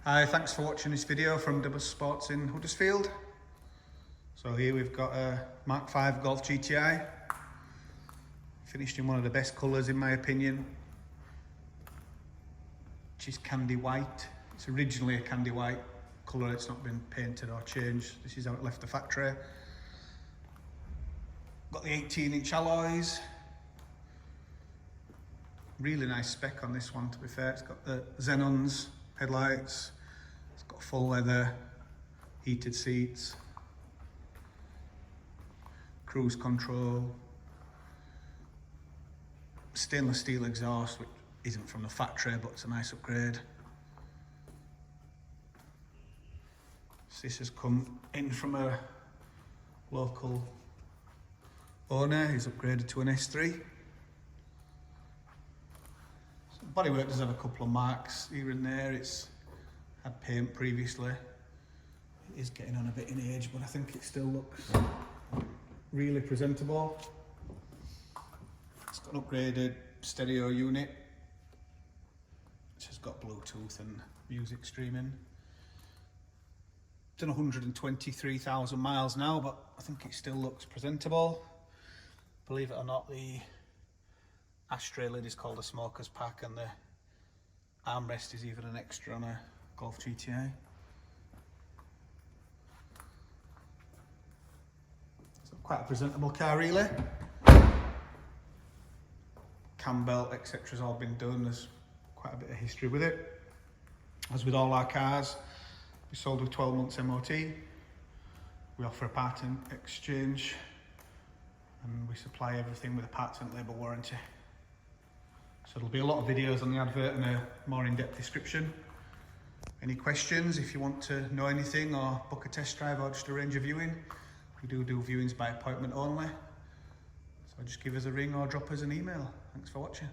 Hi, thanks for watching this video from Dubbers Sports in Huddersfield. So here we've got a mk5 Golf GTI, finished in one of the best colours in my opinion, which is candy white. It's originally a candy white colour, it's not been painted or changed. This is how it left the factory. Got the 18-inch alloys. Really nice spec on this one, to be fair. It's got the xenons headlights, it's got full leather, heated seats, cruise control, stainless steel exhaust, which isn't from the factory but it's a nice upgrade. So this has come in from a local owner who's upgraded to an S3. Bodywork does have a couple of marks here and there. It's had paint previously. It is getting on a bit in age, but I think it still looks really presentable. It's got an upgraded stereo unit, which has got Bluetooth and music streaming. Done 123,000 miles now, but I think it still looks presentable. Believe it or not, the ashtray lid is called a smoker's pack, and the armrest is even an extra on a Golf GTI. So quite a presentable car really. Cambelt, etc. has all been done. There's quite a bit of history with it. As with all our cars, we sold with 12 months MOT. We offer a part exchange, and we supply everything with a parts and labour warranty. So there'll be a lot of videos on the advert and a more in-depth description. Any questions, if you want to know anything or book a test drive or just arrange a viewing, we do viewings by appointment only. So just give us a ring or drop us an email. Thanks for watching.